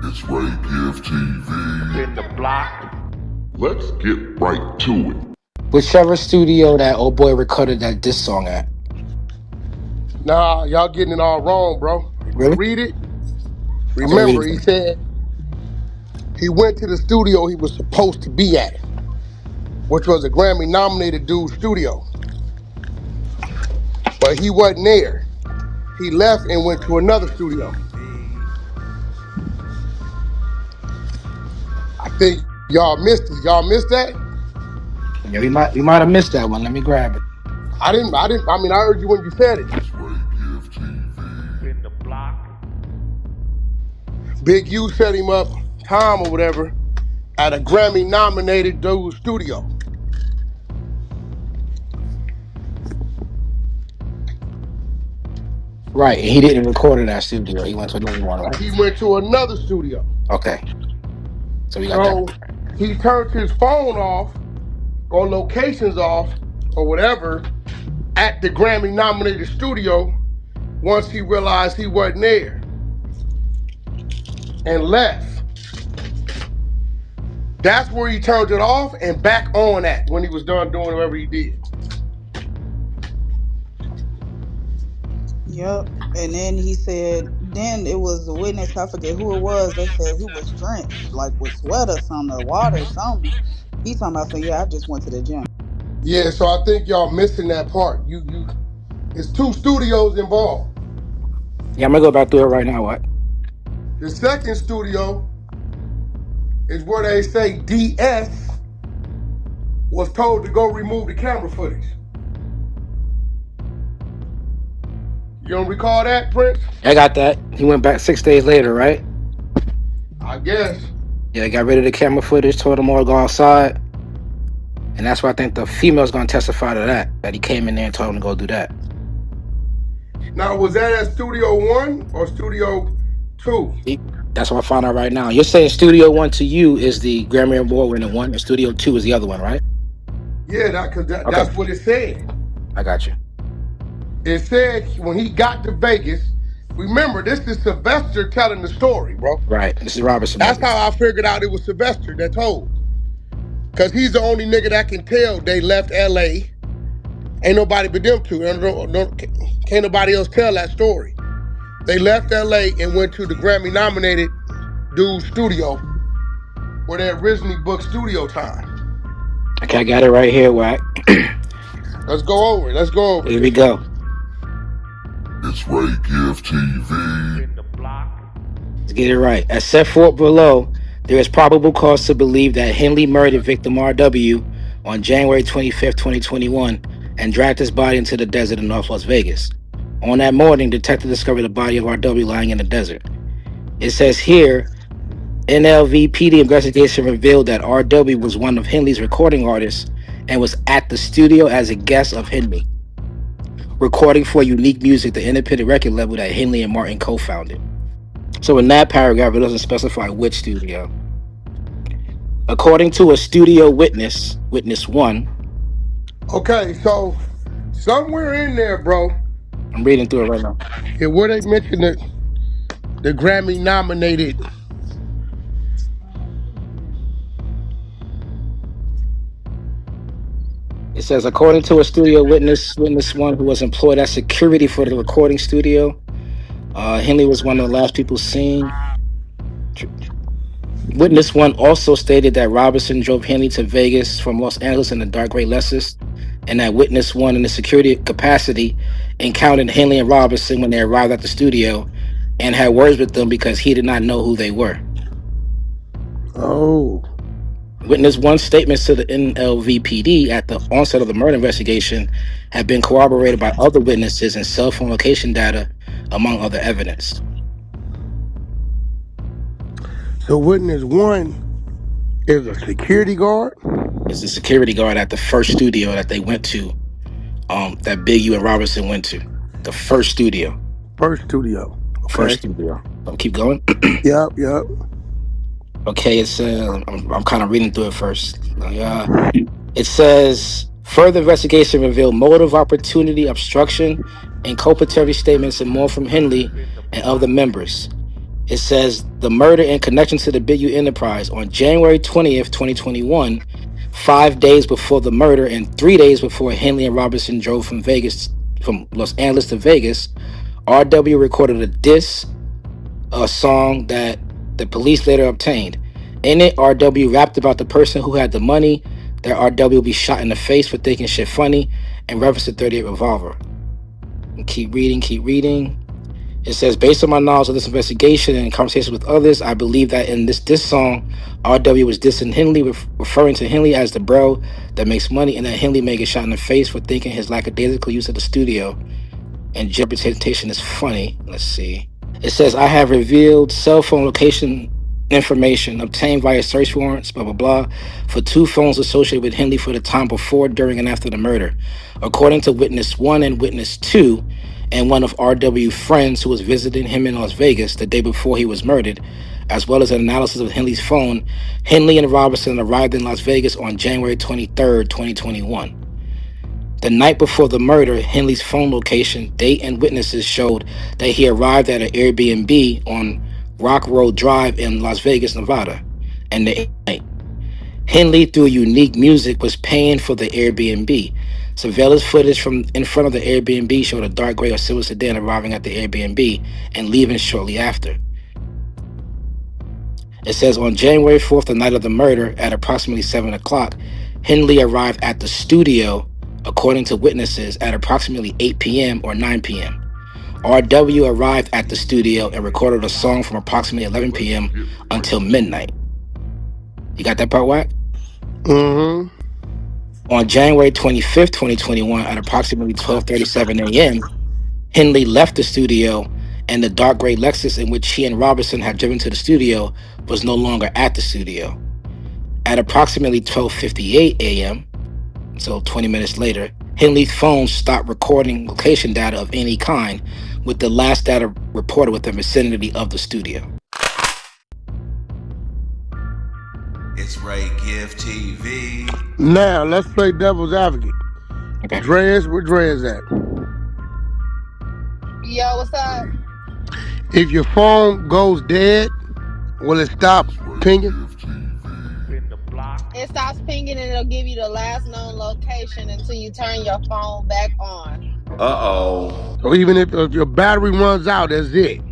It's Ray Gift TV. In the block. Let's get right to it. Whichever studio that old boy recorded that diss song at. Nah, y'all getting it all wrong, bro. Really? Read it. I'm gonna read Remember, it. he said he went to the studio he was supposed to be at, which was a Grammy-nominated dude's studio. But he wasn't there. He left and went to another studio. I think y'all missed it. Y'all missed that? Yeah, we might have missed that one. Let me grab it. I mean, I heard you when you said it. It's Ray Gift TV. In the block. Big U set him up, Tom or whatever, at a Grammy-nominated dude's studio. Right, and he didn't record in that studio. He went to another one, right? He went to another studio. Okay. So we got So that. he turned his phone off or locations off or whatever at the Grammy-nominated studio once he realized he wasn't there and left. That's where he turned it off and back on at when he was done doing whatever he did. Yep. And then he said, then it was the witness, I forget who it was, they said he was drenched, like with sweat or something, or water or something. He talking about saying, yeah, I just went to the gym. Yeah, so I think y'all missing that part. It's two studios involved. Yeah, I'm gonna go back through it right now. What? The second studio is where they say DS was told to go remove the camera footage. You don't recall that, Prince? I got that. He went back 6 days later, right? I guess. Yeah, they got rid of the camera footage, told them all to go outside. And that's why I think the female's gonna testify to that he came in there and told him to go do that. Now, was that at Studio 1 or Studio 2? That's what I found out right now. You're saying Studio 1 to you is the Grammy Award winning one, and Studio 2 is the other one, right? Yeah, that's what it said. I got you. It said when he got to Vegas, remember, this is Sylvester telling the story, bro. Right. This is Robertson. That's how I figured out it was Sylvester that told. Because he's the only nigga that can tell they left L.A. Ain't nobody but them two. Can't nobody else tell that story. They left L.A. and went to the Grammy-nominated dude's studio where they originally booked studio time. Okay, I got it right here, Wack. Let's go over it. Here we go. It's Ray Gift TV. In the block. Let's get it right. As set forth below, there is probable cause to believe that Henley murdered victim R.W. on January 25th, 2021, and dragged his body into the desert in North Las Vegas. On that morning, detectives discovered the body of R.W. lying in the desert. It says here, NLVPD investigation revealed that R.W. was one of Henley's recording artists and was at the studio as a guest of Henley, recording for Unique Music, the independent record label that Henley and Martin co-founded. So in that paragraph, it doesn't specify which studio. According to a studio witness, witness one. Okay, so somewhere in there, bro. I'm reading through it right now. Yeah, where they mentioned the Grammy-nominated. It says, according to a studio witness one who was employed as security for the recording studio, Henley was one of the last people seen. Witness one also stated that Robinson drove Henley to Vegas from Los Angeles in a dark gray Lexus, and that witness one in the security capacity encountered Henley and Robinson when they arrived at the studio and had words with them because he did not know who they were. Oh. Witness one's statements to the NLVPD at the onset of the murder investigation have been corroborated by other witnesses and cell phone location data, among other evidence. So witness one is a security guard? Is the security guard at the first studio that they went to, that Big U and Robertson went to. The first studio. First studio. Okay. First studio. I'll keep going. Yep. Okay, it says, I'm kind of reading through it first. It says, further investigation revealed motive, opportunity, obstruction, inculpatory statements and more from Henley and other members. It says the murder in connection to the Big U Enterprise on January 20th, 2021, 5 days before the murder and 3 days before Henley and Robinson drove from Los Angeles to Vegas. RW recorded a song that the police later obtained. In it, RW rapped about the person who had the money, that RW will be shot in the face for thinking shit funny, and referenced the 38 revolver. And keep reading. It says, based on my knowledge of this investigation and conversations with others, I believe that in this song, RW was dissing Henley, referring to Henley as the bro that makes money, and that Henley may get shot in the face for thinking his lackadaisical use of the studio and representation is funny. Let's see. It says, I have revealed cell phone location information obtained via search warrants, blah, blah, blah, for 2 phones associated with Henley for the time before, during, and after the murder. According to Witness 1 and Witness 2, and one of RW's friends who was visiting him in Las Vegas the day before he was murdered, as well as an analysis of Henley's phone, Henley and Robinson arrived in Las Vegas on January 23rd, 2021. The night before the murder, Henley's phone location, date, and witnesses showed that he arrived at an Airbnb on Rock Road Drive in Las Vegas, Nevada. And the night, Henley, through unique music, was paying for the Airbnb. Surveillance footage from in front of the Airbnb showed a dark gray or silver sedan arriving at the Airbnb and leaving shortly after. It says on January 4th, the night of the murder, at approximately 7 o'clock, Henley arrived at the studio, according to witnesses, at approximately 8 p.m. or 9 p.m. RW arrived at the studio and recorded a song from approximately 11 p.m. until midnight. You got that part, Wack? Mm-hmm. On January 25th, 2021, at approximately 12:37 a.m., Henley left the studio, and the dark gray Lexus in which he and Robinson had driven to the studio was no longer at the studio. At approximately 12:58 a.m., so 20 minutes later, Henley's phone stopped recording location data of any kind, with the last data reported within the vicinity of the studio. It's Ray Gift TV. Now, let's play devil's advocate. Okay. Dre's, where Dre's at? Yo, what's up? If your phone goes dead, will it stop pinging? It stops pinging and it'll give you the last known location until you turn your phone back on. Uh-oh. So even if your battery runs out, that's it.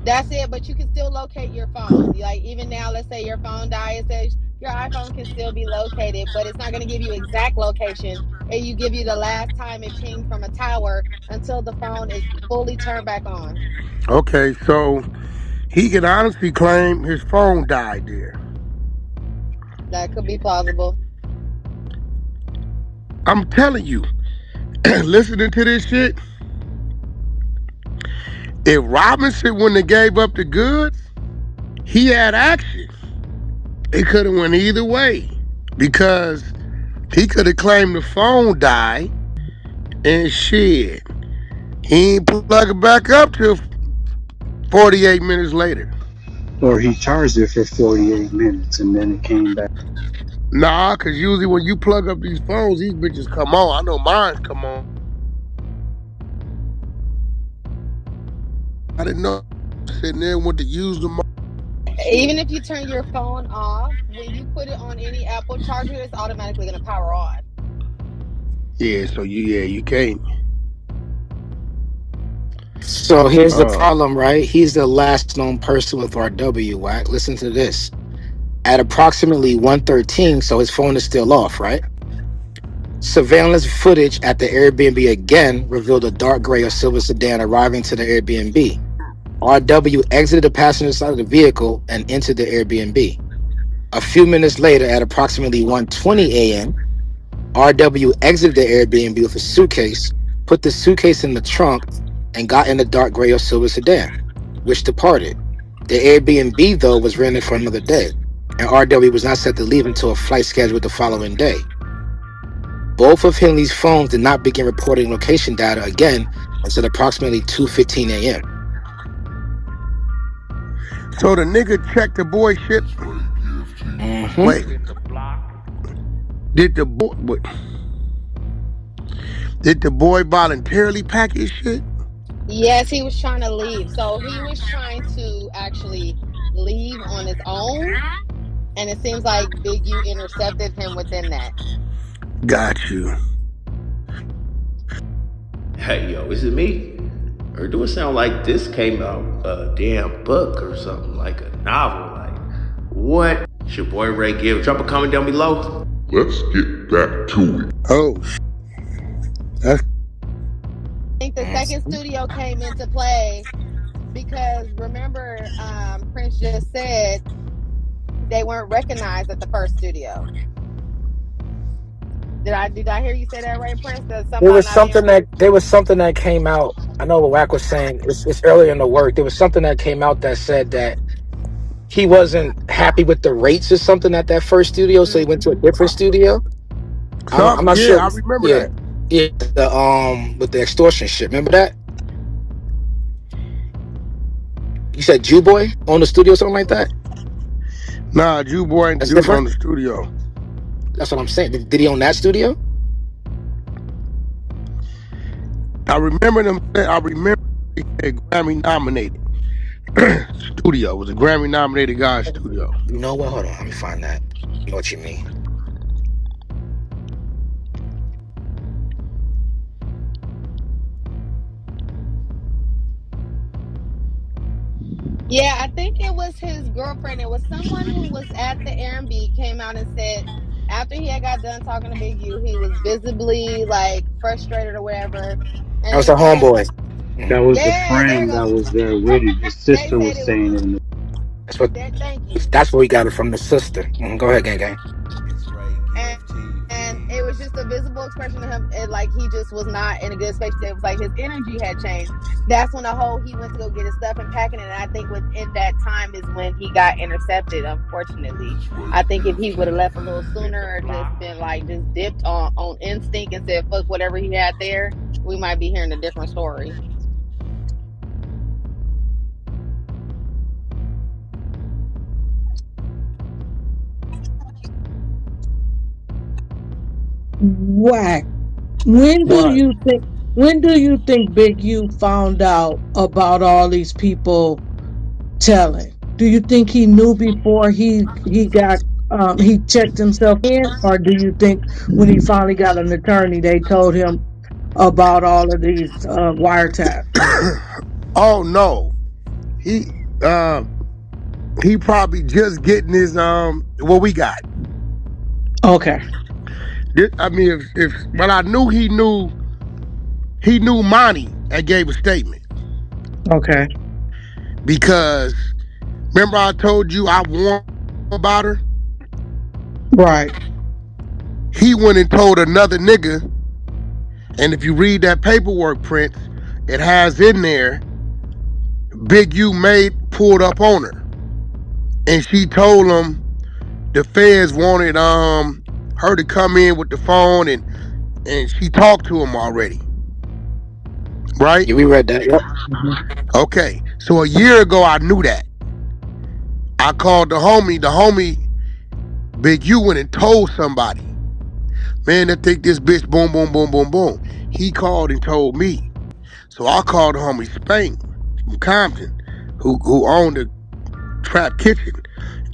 That's it, but you can still locate your phone. Like, even now, let's say your phone dies, it says your iPhone can still be located, but it's not going to give you exact location. And you give you the last time it pinged from a tower until the phone is fully turned back on. Okay, so he can honestly claim his phone died there. That could be plausible. I'm telling you, listening to this shit, if Robinson wouldn't have gave up the goods, he had action. It could have went either way, because he could have claimed the phone died and shit. He ain't plug it back up till 48 minutes later. Or he charged it for 48 minutes and then it came back. Nah, because usually when you plug up these phones, these bitches come on. I know mine's come on. I didn't know sitting there went to use them. Even if you turn your phone off, when you put it on any Apple charger, it's automatically going to power on. Yeah, so you can't. So here's the problem, right? He's the last known person with RW, Wack. Listen to this. At approximately 1:13, so his phone is still off, right? Surveillance footage at the Airbnb again revealed a dark gray or silver sedan arriving to the Airbnb. RW exited the passenger side of the vehicle and entered the Airbnb. A few minutes later, at approximately 1:20 a.m., RW exited the Airbnb with a suitcase, put the suitcase in the trunk, and got in the dark gray or silver sedan, which departed. The Airbnb, though, was rented for another day, and RW was not set to leave until a flight scheduled the following day. Both of Henley's phones did not begin reporting location data again until approximately 2:15 a.m. So the nigga checked the boy shit. Mm-hmm. Wait. Did the boy voluntarily pack his shit? Yes, he was trying to leave. So he was trying to actually leave on his own, and it seems like Big U intercepted him within that. Got you. Hey, yo, is it me? Or do it sound like this came out a damn book or something, like a novel? Like, what? It's your boy Ray Gift. Drop a comment down below. Let's get back to it. Oh, that's I think the second studio came into play because remember, Prince just said they weren't recognized at the first studio. Did I hear you say that right, Prince? That There somehow was not being something that came out. I know what Wack was saying. It's earlier in the work. There was something that came out that said that he wasn't happy with the rates or something at that first studio, so he went to a different studio. I'm some. not Yeah, sure. I remember Yeah, that. yeah. With the extortion shit. Remember that? You said Jew Boy on the studio, something like that. Nah, Jew Boy and That's Juice on different. the studio. That's what I'm saying. Did he own that studio? I remember them. I remember they said Grammy nominated studio. It was a Grammy nominated guy studio. You know what? Hold on. Let me find that. I know what you mean. Yeah, I think it was his girlfriend. It was someone who was at the R&B came out and said after he had got done talking to Big U, he was visibly like frustrated or whatever. That And was he the said, homeboy. That Mhm. was the "Yeah, there you friend that go." was there with him. The They sister said was it was. saying it. That's what. Thank you. That's where we got it from, the sister. Go ahead, gang, gang. It's Ray and, Gift and TV. it was just a visible expression of him, and like he just was not in a good space. It was like his energy had changed. That's when the whole he went to go get his stuff and packing it. And I think within that time is when he got intercepted. Unfortunately, It's Ray I think if he Gift would have left a TV. little sooner or just been like just dipped on instinct and said fuck whatever he had there, we might be hearing a different story. Whack. When do What? you think? When do you think Big U found out about all these people telling? Do you think he knew before he got he checked himself in, or do you think when he finally got an attorney, they told him about all of these wiretaps? Oh no, he uh he probably just getting his what we got. Okay, I mean, if but I knew he knew Monty and gave a statement okay, because remember I told you I warned about her. right, He went and told another nigga, and if you read that paperwork, Prince, it has in there Big U made pulled up on her, and she told him the feds wanted her to come in with the phone, and she talked to him already, right? Yeah, we read that. Yep. Okay, so a year ago I knew that. I called the homie. The homie Big U went and told somebody, man, I think this bitch boom boom boom boom boom. He called and told me. So I called the homie Spank from Compton, who owned the Trap Kitchen,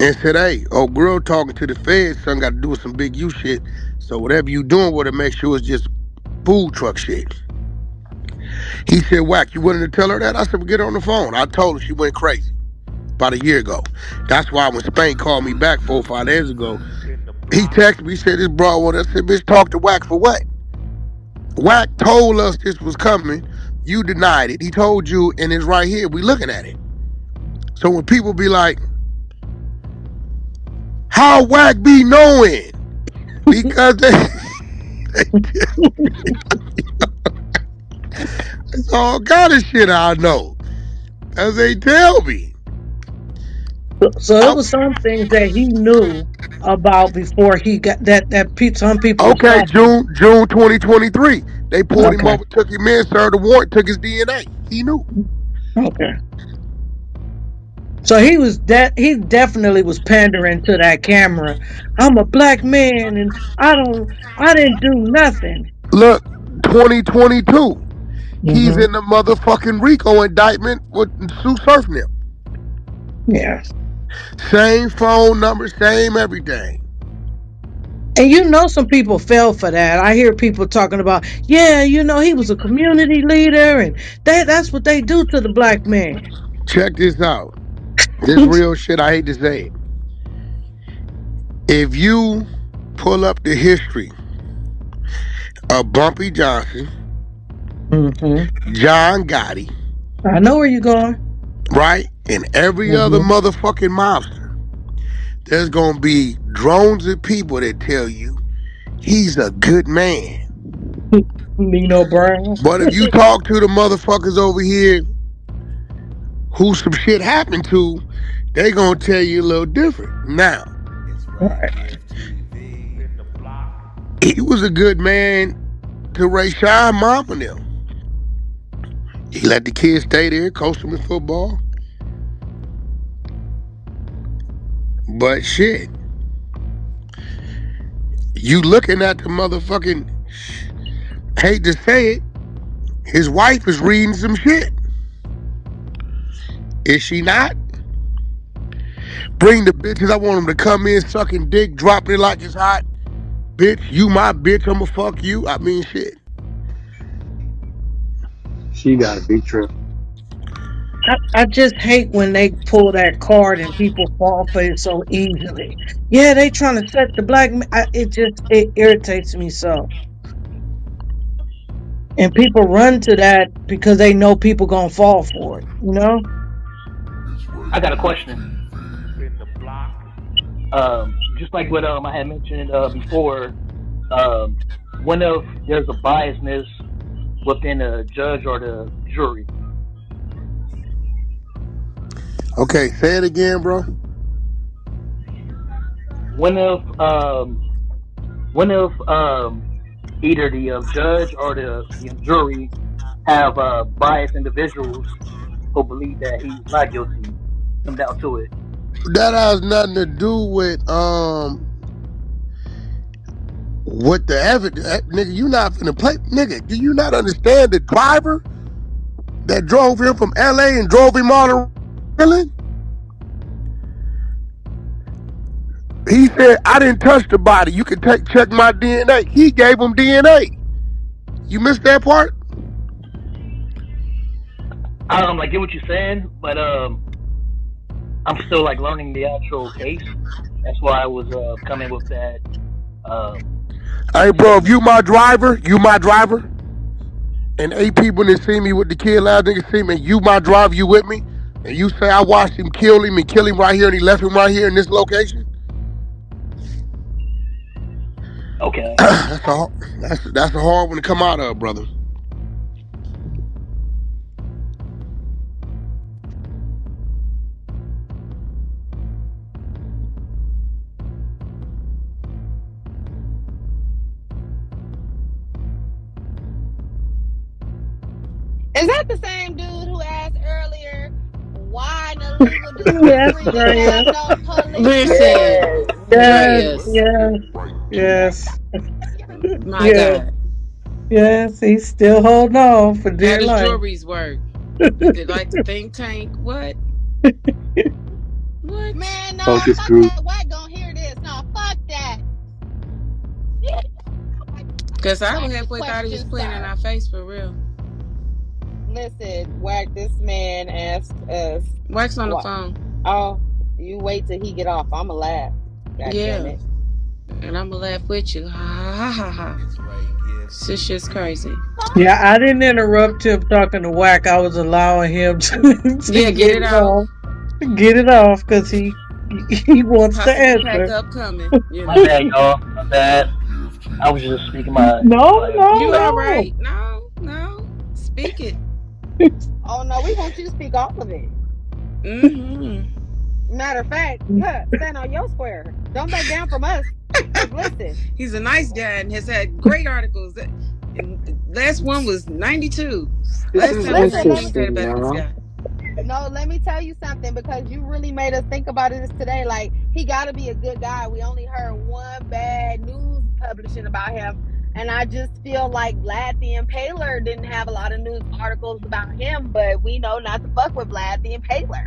and said, hey, old girl talking to the feds, son got to do with some Big U shit. So whatever you doing with it, make sure it's just food truck shit. He said, Wack, you willing to tell her that? I said, well, get her on the phone. I told her she went crazy about a year ago. That's why when Spank called me back 4 or 5 days ago, he texted me, he said, this broad one. I said, bitch, talk to Wack for what? Wack told us this was coming. You denied it. He told you, and it's right here. We looking at it. So when people be like, how Wack be knowing? Because it's all kind of shit I know. As they tell me. so it was some things that he knew about before he got some people was Okay, talking. June 2023. They pulled him Okay, over, took him in, served a warrant, took his DNA. He knew. okay. So he definitely was pandering to that camera. I'm a black man and I didn't do nothing. Look, 2022. He's Mm-hmm. in the motherfucking RICO indictment with Sue Surfing him. Yeah. Same phone number, same everything. And you know some people fell for that. I hear people talking about, yeah, you know, he was a community leader and that's what they do to the black man. Check this out. This real shit, I hate to say it. If you pull up the history of Bumpy Johnson, Mm-hmm. John Gotti, I know where you're going. right? And every other Mm-hmm. motherfucking mobster, there's gonna be drones of people that tell you he's a good man. Nino Brown. But if you talk to the motherfuckers over here who some shit happened to, they gonna tell you a little different. Now, It's Ray Right. Gift TV. he was a good man to Rayshawn mom and them. He let the kids stay there, coach them in football. But shit, you looking at the motherfucking, hate to say it, his wife is reading some shit. Is she not? Bring the bitches, I want them to come in, sucking dick, dropping it like it's hot. Bitch, you my bitch, I'ma fuck you. I mean, shit. She got a big trip. I just hate when they pull that card and people fall for it so easily. Yeah, they trying to set the black man. It irritates me so. And people run to that because they know people gonna fall for it. You know? I got a question. Just like what I had mentioned before, when if there's a biasness within the judge or the jury? Okay, say it again, bro. When if either the judge or the jury have biased individuals who believe that he's not guilty, come down to it. That has nothing to do with the evidence. Nigga, you not finna play. Nigga, do you not understand the driver that drove him from LA and drove him all around? He said, I didn't touch the body. You can check my DNA. He gave him DNA. You missed that part? I get what you're saying, but I'm still like learning the actual case. That's why I was coming with that. Hey, bro, if you my driver, and 8 people didn't see me with the kid last nigga see me, and you my driver, you with me, and you say I watched him kill him and kill him right here, and he left him right here in this location. Okay. that's a hard one to come out of, brother. Is that the same dude who asked earlier why an illegal Yes, dispensary didn't have no police? Listen, yes, Reyes, yes, yes, my yes, God. yes. He's still holding on for How dear does life. juries work? Is it like the think tank? What? What? Man, no, Focus fuck group. that. Wack gonna hear this. No, fuck that. Because I Wack the halfway thought he was question, playing in sir. our face for real. Listen, Wack, this man asked us. Wax on the What? phone. Oh, you wait till he get off. I'ma laugh. God damn Yeah. it. And I'm going to laugh with you. Ha ha ha ha. It's Ray Gift This shit's crazy. Yeah, I didn't interrupt him talking to Wack. I was allowing him to Yeah, get get it it off. off. Get it off because he wants to Possible pack answer. up coming. You My know. bad, y'all. My bad. I was just speaking my. No, You no. all right? No. Speak it. Oh no, we want you to speak all of it. Mm-hmm. Matter of fact, stand on your square. Don't back down from us. Cause listen, He's a nice guy and has had great articles. And the last one was 92. This Last is time we listen, heard let me anything interesting, about this y'all. guy. no, let me tell you something because you really made us think about this today. Like he got to be a good guy. We only heard one bad news publishing about him. And I just feel like Vlad the Impaler didn't have a lot of news articles about him, but we know not to fuck with Vlad the Impaler.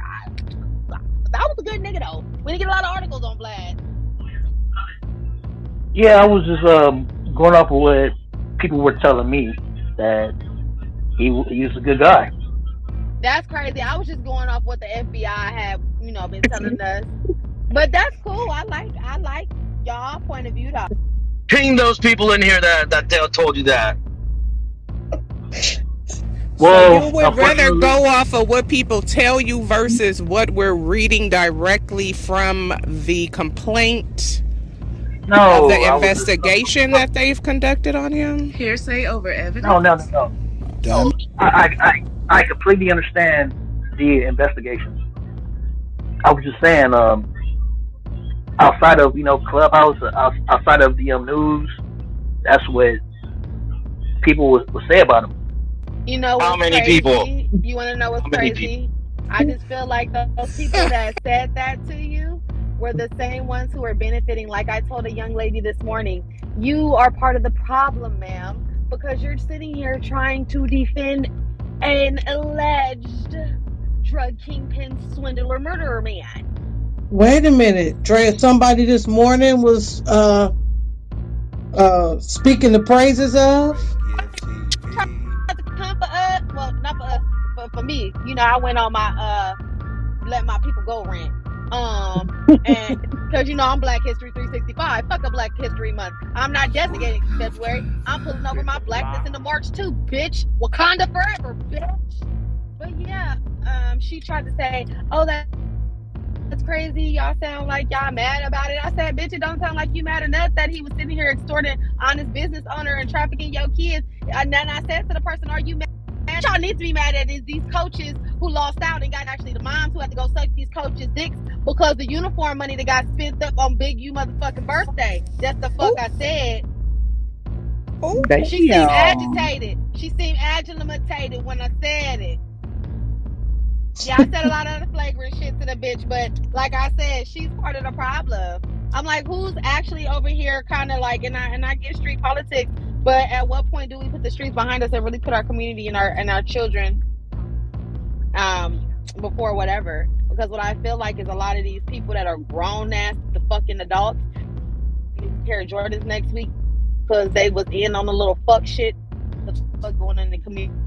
That was a good nigga though. We didn't get a lot of articles on Vlad. Yeah, I was just going off of what people were telling me that he was a good guy. That's crazy. I was just going off what the FBI had, been telling us. But that's cool. I like y'all point of view though. Ping those people in here that told you that. Well, So you would rather unfortunately, go off of what people tell you versus what we're reading directly from the complaint of no, the I was just investigation that they've conducted on him? Hearsay over no, no, evidence? no, no. Damn No, it. I completely understand the investigations. I was just saying, outside of Clubhouse, outside of the news, that's what people would say about him. You know How what's many crazy? people? You want to know what's How many people? crazy? I just feel like those people that said that to you were the same ones who are benefiting. Like I told a young lady this morning, you are part of the problem, ma'am, because you're sitting here trying to defend an alleged drug kingpin, swindler, murderer man. Wait a minute, Dre. Somebody this morning was speaking the praises of. To come for us, well, not for us, but for me. I went on my let my people go rant. And because I'm Black History 365. Fuck a Black History Month. I'm not designating February. I'm pulling over my blackness into March too, bitch. Wakanda forever, bitch. But yeah, she tried to say, "Oh, that's crazy. Y'all sound like y'all mad about it." I said, "Bitch, it don't sound like you mad enough that he was sitting here extorting honest business owner and trafficking your kids." And then I said to the person, "Are you mad?" Y'all need to be mad at is these coaches who lost out and got actually the moms who had to go suck these coaches' dicks because the uniform money that got spent up on Big U motherfucking birthday. That's the fuck I said. She seemed agitated. She seemed agitated when I said it. Yeah, I said a lot of other flagrant shit to the bitch, but like I said, she's part of the problem. I'm like, who's actually over here kind of like, and I get street politics, but at what point do we put the streets behind us and really put our community and our children before whatever? Because what I feel like is a lot of these people that are grown ass the fucking adults pair of Jordans next week because they was in on the little fuck shit the fuck going on in the community.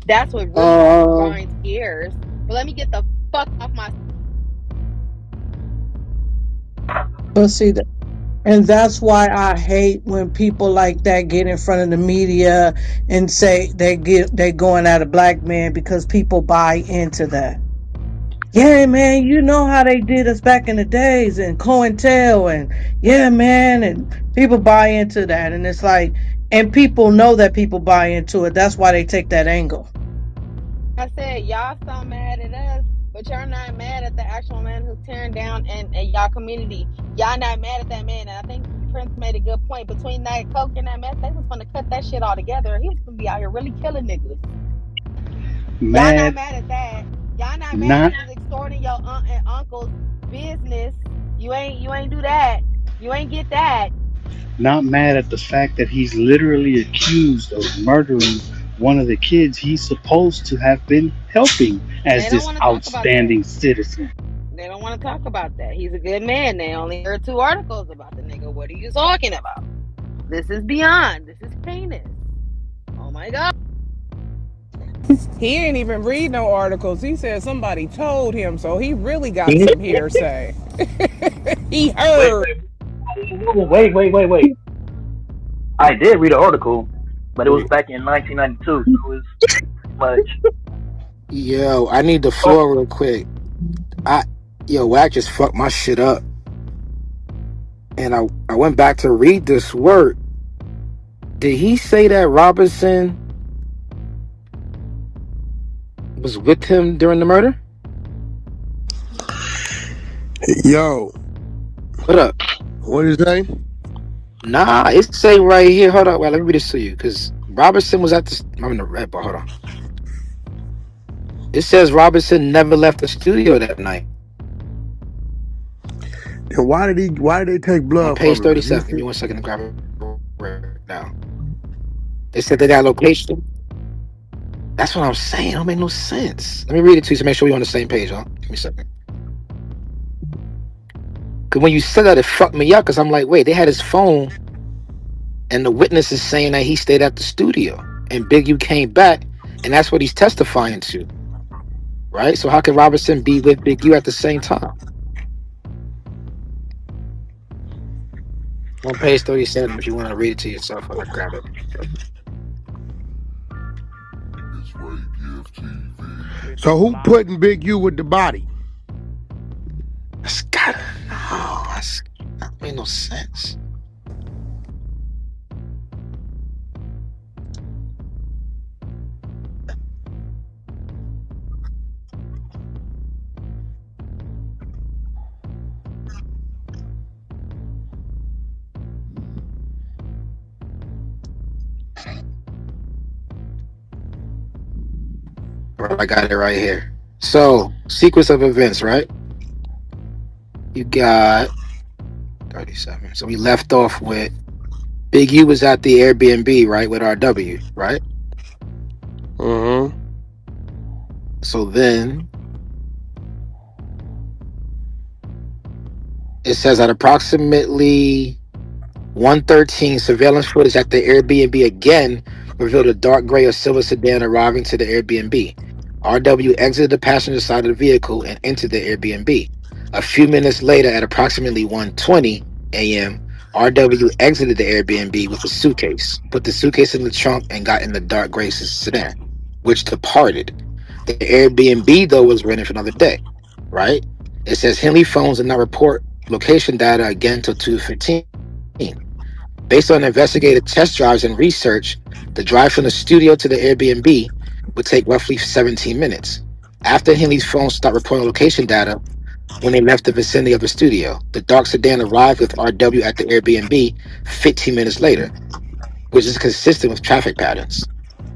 That's what really grinds gears. But let me get the fuck off my. But see that. And that's why I hate when people like that get in front of the media and say they going at a black man because people buy into that. Yeah, man, you know how they did us back in the days and COINTEL and yeah, man, and people buy into that, and it's like, and people know that people buy into it. That's why they take that angle. I said y'all so mad at us, but you're not mad at the actual man who's tearing down and y'all community. Y'all not mad at that man, and I think Prince made a good point. Between that coke and that meth, they was gonna cut that shit all together. He was gonna be out here really killing niggas. Y'all not mad at that. Y'all not mad at he was extorting your aunt and uncle's business. You ain't do that. You ain't get that. Not mad at the fact that he's literally accused of murdering one of the kids he's supposed to have been helping as this outstanding citizen. They don't want to talk about that. He's a good man. They only heard 2 articles about the nigga. What are you talking about? This is beyond. This is heinous. Oh my God. He ain't even read no articles. He said somebody told him, so he really got some hearsay. He heard. Wait. I did read an article, but it was back in 1992. So it was much. Yo, I need the floor real quick. Wack just fucked my shit up. And I went back to read this word. Did he say that Robinson was with him during the murder? Yo. What up? What is his name? Nah, it say right here. Hold up. Well, let me read this to you. Because Robinson was at the... I'm in the red, but hold on. It says Robinson never left the studio that night. Then why did they take On blood page from him? If he 37, give me 1 second to grab it right now. They said they got location. That's what I'm saying. It don't make no sense. Let me read it to you to make sure we're on the same page, huh? Give me a second. Because when you said that, it fucked me up because I'm like, wait, they had his phone and the witness is saying that he stayed at the studio and Big U came back and that's what he's testifying to, right? So how can Robertson be with Big U at the same time? On page 37, if you want to read it to yourself, I'll grab it. It's Ray Gift TV. So who putting Big U with the body? That's gotta no, that made no sense. I got it right here. So, sequence of events, right? You got 37. So we left off with Big U was at the Airbnb, right, with RW, right? Mm-hmm. So then it says at approximately 1:13, surveillance footage at the Airbnb again revealed a dark gray or silver sedan arriving to the Airbnb. RW exited the passenger side of the vehicle and entered the Airbnb. A few minutes later, at approximately 1:20 a.m., RW exited the Airbnb with a suitcase, put the suitcase in the trunk, and got in the dark gray sedan, which departed. The Airbnb, though, was rented for another day, right? It says Henley phones did not report location data again until 2:15. Based on investigative test drives and research, the drive from the studio to the Airbnb would take roughly 17 minutes. After Henley's phone stopped reporting location data when they left the vicinity of the studio, the dark sedan arrived with RW at the Airbnb 15 minutes later, which is consistent with traffic patterns.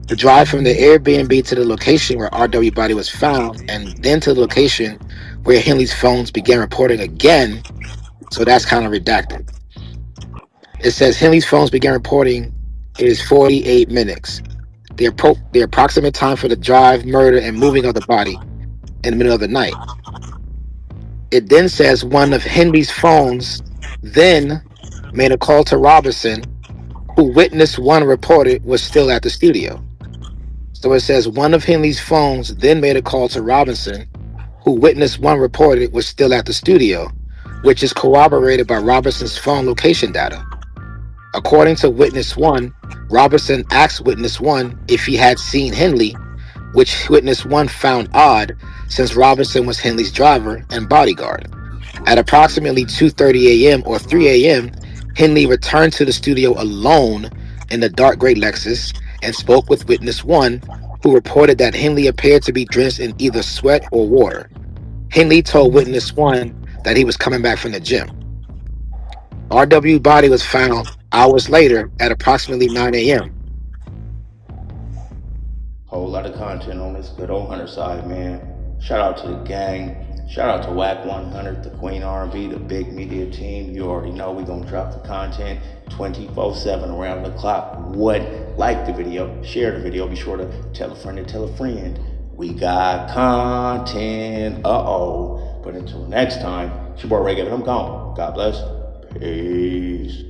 The drive from the Airbnb to the location where RW body was found and then to the location where Henley's phones began reporting again, so that's kind of redacted. It says Henley's phones began reporting is 48 minutes. The approximate time for the drive, murder, and moving of the body in the middle of the night. It then says one of Henley's phones then made a call to Robinson, who witnessed one reported was still at the studio. So it says one of Henley's phones then made a call to Robinson, who witnessed one reported was still at the studio, which is corroborated by Robinson's phone location data. According to Witness 1, Robertson asked Witness 1 if he had seen Henley, which Witness 1 found odd since Robinson was Henley's driver and bodyguard. At approximately 2:30 a.m. or 3 a.m., Henley returned to the studio alone in the dark gray Lexus and spoke with Witness 1, who reported that Henley appeared to be drenched in either sweat or water. Henley told Witness 1 that he was coming back from the gym. RW body was found hours later at approximately 9 a.m. Whole lot of content on this good old Hunter side, man. Shout out to the gang. Shout out to Wack 100, the Queen R&B, the big media team. You already know we gonna drop the content 24/7 around the clock. Like the video, share the video. Be sure to tell a friend to tell a friend. We got content. But until next time, it's your boy Ray Gavin. I'm gone. God bless. Peace.